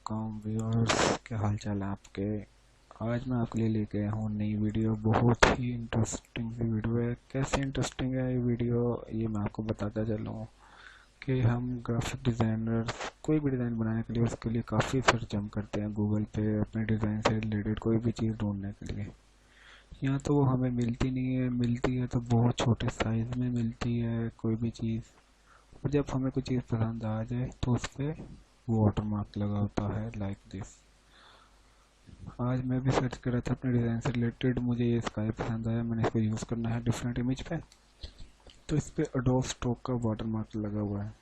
Welcome viewers, क्या हाल चाल है आपके। आज मैं आपके लिए लेके आया हूँ नई वीडियो। बहुत ही इंटरेस्टिंग सी वीडियो है। कैसे इंटरेस्टिंग है ये वीडियो, ये मैं आपको बताता चलूँ कि हम ग्राफिक डिज़ाइनर्स कोई भी डिज़ाइन बनाने के लिए उसके लिए काफ़ी सर्च हम करते हैं गूगल पे अपने डिज़ाइन से रिलेटेड कोई भी चीज़ ढूंढने के लिए। यहाँ तो वो हमें मिलती नहीं है, मिलती है तो बहुत छोटे साइज़ में मिलती है कोई भी चीज़। और जब हमें कोई चीज़ पसंद आ जाए तो उस पर वाटरमार्क लगा होता है लाइक दिस। आज मैं भी सर्च कर रहा था अपने डिज़ाइन से रिलेटेड, मुझे ये स्काई पसंद आया, मैंने इसको यूज़ करना है डिफरेंट इमेज पे, तो इस पर अडोब स्ट्रोक का वाटरमार्क लगा हुआ है।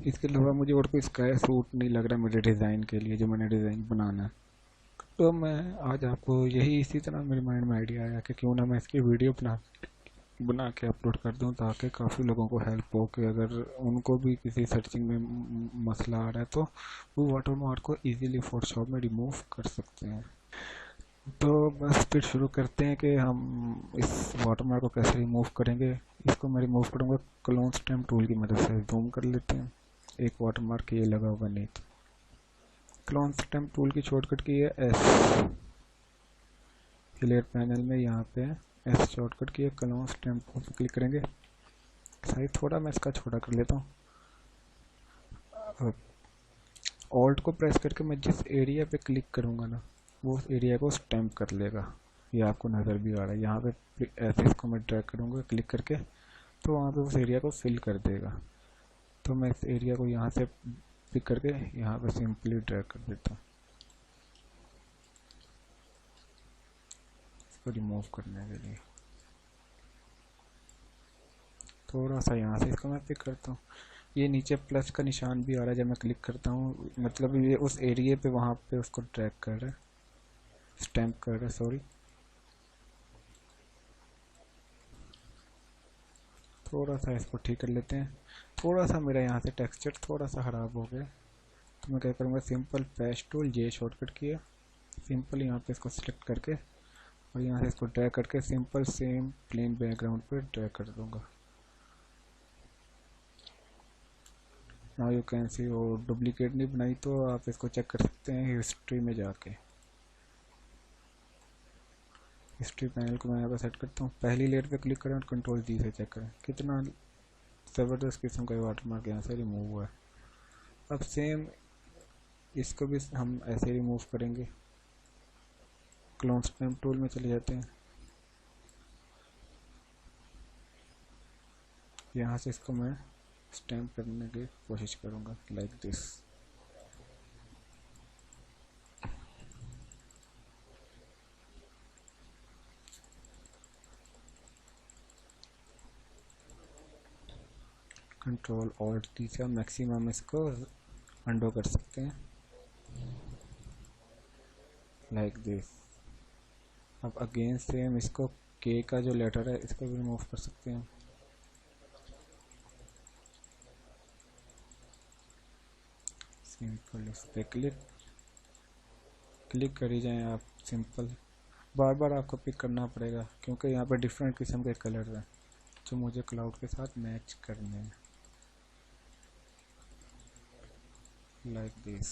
इसके अलावा मुझे और कोई स्काई सूट नहीं लग रहा मेरे डिज़ाइन के लिए जो मैंने डिज़ाइन बनाना है। तो मैं आज आपको यही इसी तरह मेरे माइंड में आइडिया आया कि क्यों ना मैं इसकी वीडियो बना के अपलोड कर दूं, ताकि काफ़ी लोगों को हेल्प हो कि अगर उनको भी किसी सर्चिंग में मसला आ रहा है तो वो वाटरमार्क को इजीली फोटोशॉप में रिमूव कर सकते हैं। तो बस फिर शुरू करते हैं कि हम इस वाटरमार्क को कैसे रिमूव करेंगे। इसको मैं रिमूव करूँगा क्लोन स्टैम्प टूल की मदद से। जूम कर लेते हैं, एक वाटरमार्क ये लगा हुआ नहीं तो क्लोन स्टैम्प टूल की शॉर्टकट की है एस। लेयर पैनल में यहाँ पे एस शॉर्टकट की है, क्लोन स्टैम्प टूल पर क्लिक करेंगे। साइज थोड़ा मैं इसका छोटा कर लेता हूँ। ऑल्ट को प्रेस करके मैं जिस एरिया पे क्लिक करूँगा ना वो उस एरिया को स्टैम्प कर लेगा। ये आपको नज़र भी आ रहा है, यहाँ पे ऐसे इसको मैं ड्रैग करूँगा क्लिक करके तो वहाँ पे उस एरिया को फिल कर देगा। तो मैं इस एरिया को यहाँ से पिक करके यहाँ पे सिंपली ड्रैग कर देता हूँ इसको रिमूव करने के लिए। थोड़ा सा यहाँ से इसको मैं पिक करता हूँ। ये नीचे प्लस का निशान भी आ रहा है जब मैं क्लिक करता हूँ, मतलब ये उस एरिया पे वहाँ पे उसको ड्रैग कर रहा है, स्टैम्प कर रहा है, सॉरी। थोड़ा सा इसको ठीक कर लेते हैं। थोड़ा सा मेरा यहाँ से टेक्सचर थोड़ा सा ख़राब हो गया, तो मैं क्या करूँगा, सिंपल पैच टूल जे शॉर्टकट किया, सिंपल यहाँ पे इसको सिलेक्ट करके और यहाँ से इसको ड्रैग करके सिंपल सेम प्लेन बैकग्राउंड पे ड्रैग कर दूँगा। नाउ यू कैन सी वो डुप्लीकेट नहीं बनाई, तो आप इसको चेक कर सकते हैं हिस्ट्री में जाके। हिस्ट्री पैनल को मैं यहाँ पर सेट करता हूँ, पहली लेयर पे क्लिक करें और कंट्रोल जी से चेक करें कितना ज़बरदस्त किस्म का वाटरमार्क यहाँ से रिमूव हुआ है। अब सेम इसको भी हम ऐसे रिमूव करेंगे। क्लोन स्टैम्प टूल में चले जाते हैं, यहाँ से इसको मैं स्टैम्प करने की कोशिश करूँगा like this. Control alt D से मैक्सिमम इसको अंडो कर सकते हैं लाइक दिस। अब अगेन सेम इसको के का जो लेटर है इसको भी रिमूव कर सकते हैं। सिंपल इस पर क्लिक कर ही जाएं आप। सिंपल बार बार आपको पिक करना पड़ेगा क्योंकि यहाँ पर डिफरेंट किस्म के कलर हैं जो मुझे क्लाउड के साथ मैच करने हैं लाइक दिस।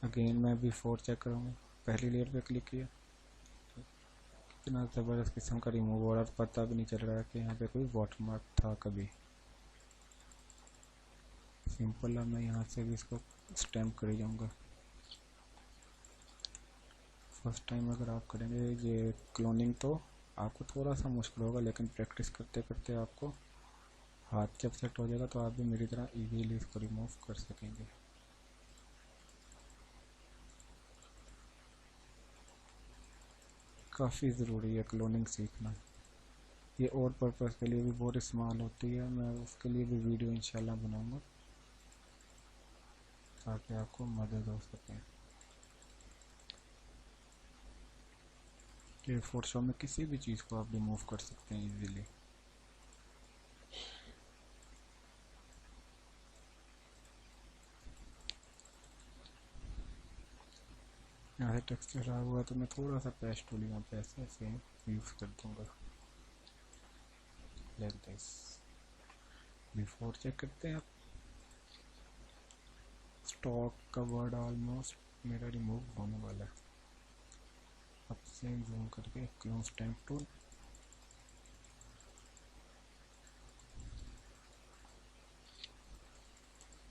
अगेन मैं बिफोर चेक करूँगा, पहली लेयर पे क्लिक किया, कितना ज़बरदस्त किस्म का रिमूव हो रहा है, पता भी नहीं चल रहा है कि यहाँ पे कोई वाटरमार्क था कभी। सिंपल है, मैं यहाँ से भी इसको स्टैम्प कर ही जाऊँगा। फर्स्ट टाइम अगर आप करेंगे ये क्लोनिंग तो आपको थोड़ा सा मुश्किल होगा, लेकिन प्रैक्टिस करते करते आपको हाथ जब सेट हो जाएगा तो आप भी मेरी तरह इजीली इसको रिमूव कर सकेंगे। काफ़ी ज़रूरी है क्लोनिंग सीखना, ये और पर्पज़ के लिए भी बहुत इस्तेमाल होती है। मैं उसके लिए भी वीडियो इंशाल्लाह बनाऊंगा ताकि आपको मदद हो सके। ये फोटोशॉप में किसी भी चीज़ को आप रिमूव कर सकते हैं इजीली। यहाँ से टेक्सचर खराब हुआ तो मैं थोड़ा सा पेस्ट टूल यहाँ पे ऐसे यूज़ कर दूँगा। Like this. बिफोर चेक करते हैं आप। स्टॉक का वर्ड ऑलमोस्ट मेरा रिमूव होने वाला है। अब सेम जूम करके क्लोज टैंक टूल,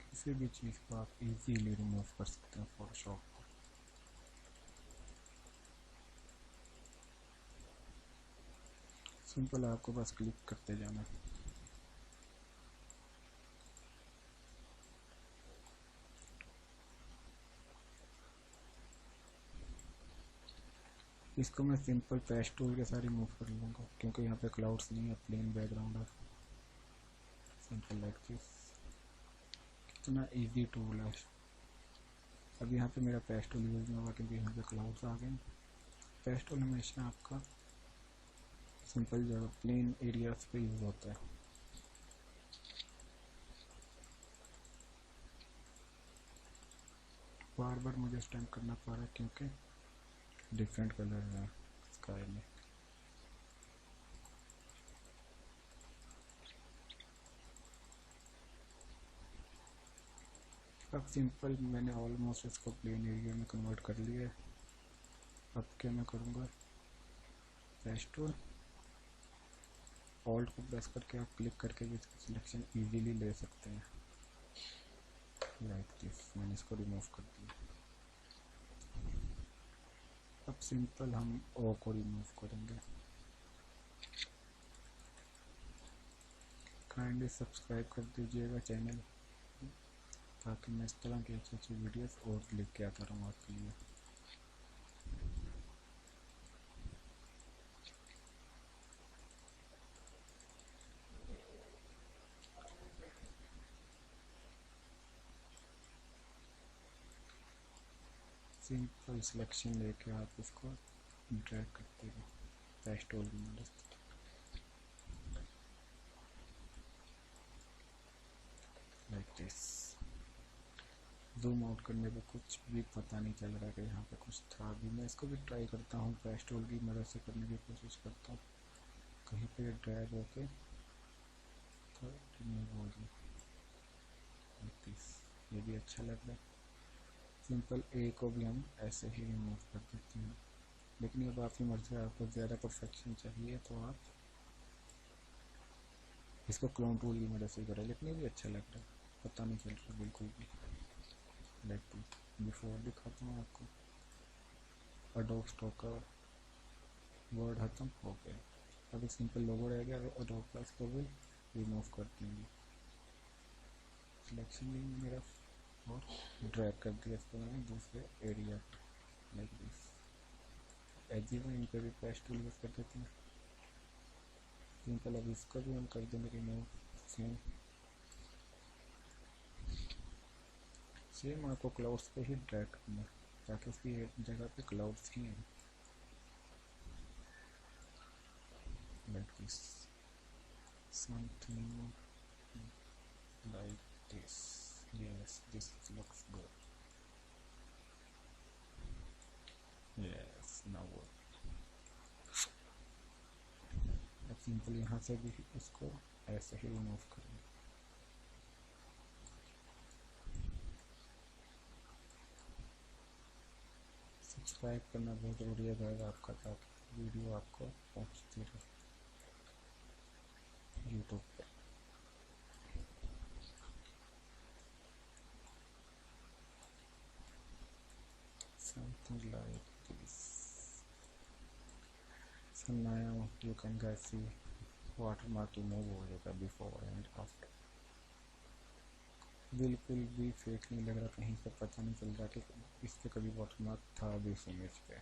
किसी भी चीज़ को आप इजीली रिमूव कर सकते हैं फोटोशॉप को। सिंपल, आपको बस क्लिक करते जाना। इसको मैं सिंपल पेस्ट टूल के साथ रिमूव कर लूँगा क्योंकि यहाँ पे क्लाउड्स नहीं है, प्लेन बैकग्राउंड है। Simple like this. कितना इजी टूल है। अब यहाँ पे मेरा पेस्ट टूल यूज नहीं होगा क्योंकि यहाँ पे क्लाउड्स आ गए। पेस्ट टूल हमेशा आपका सिंपल जगह प्लेन एरियाज पे यूज होता है। बार बार मुझे स्टैम्प करना पड़ रहा है क्योंकि डिफरेंट कलर है स्काई में। अब सिंपल मैंने ऑलमोस्ट इसको प्लेन एरिया में कन्वर्ट कर लिया है। अब क्या मैं करूँगा, पेस्ट टूल ऑल्ट को प्रेस करके आप क्लिक करके भी इसका सिलेक्शन इजीली ले सकते हैं। लाइक दिस, मैंने इसको रिमूव कर दिया। अब सिंपल हम ओ को रिमूव करेंगे। काइंडली सब्सक्राइब कर दीजिएगा चैनल, ताकि मैं इस तरह की अच्छी अच्छी वीडियोस और लेके आता रहूँ आपके लिए। सिंपल सिलेक्शन लेके आप इसको ड्रैग करते हो पेस्ट टूल की मदद से। Like this. जूम आउट करने पे कुछ भी पता नहीं चल रहा कि यहाँ पे कुछ था भी। मैं इसको भी ट्राई करता हूँ, पेस्ट टूल की मदद से करने की कोशिश करता हूँ। कहीं पे ड्रैग होके तो रिमूव हो जाए। लाइक दिस, ये भी अच्छा लग रहा है। सिंपल ए को भी हम ऐसे ही रिमूव कर देते हैं। लेकिन ये आपकी मर्जी है, आपको ज़्यादा परफेक्शन चाहिए तो आप इसको क्लोन टूल की मदद से करें, लेकिन ये भी अच्छा लग रहा है, पता नहीं चल रहा बिल्कुल भी। लाइक बिफोर दिखाता हूँ आपको। अडोब स्टॉक का वर्ड खत्म हो गया। अब एक सिंपल लोगो रह गया, अडोब का इसको भी रिमूव कर देंगे। सिलेक्शन भी मेरा और ड्रैग कर दिया इसको मैंने दूसरे एरिया पर। Like this. एजिंग में इन पर भी पेस्ट टूल यूज कर देते हैं। सिंपल, अब इसको भी हम कर देंगे रिमूव। सेम आपको क्लाउड्स पे ही ड्रैग करना है ताकि उसकी जगह पे क्लाउड्स ही हैं। Like this, something like this. Yes, this looks good. Yes, now what? अब सिंपल यहाँ से भी इसको ऐसे ही रिमूव करेंगे। सब्सक्राइब करना बहुत जरूरी है गाइस आपका, ताकि वीडियो आपको पहुँचती रहे यूट्यूब पे। Something like this. So now you can guys see watermark remove हो जाएगा बिफोर एंड आफ्टर। बिल्कुल भी फेक नहीं लग रहा, कहीं से पता नहीं चल रहा कि इस पे कभी वाटरमार्क था भी इस इमेज पे।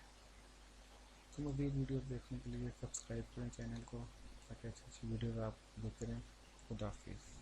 तो मज़ीद वीडियो देखने के लिए सब्सक्राइब करें चैनल को, ताकि अच्छी अच्छी वीडियो आप देखते रहें। खुदा हाफिज़।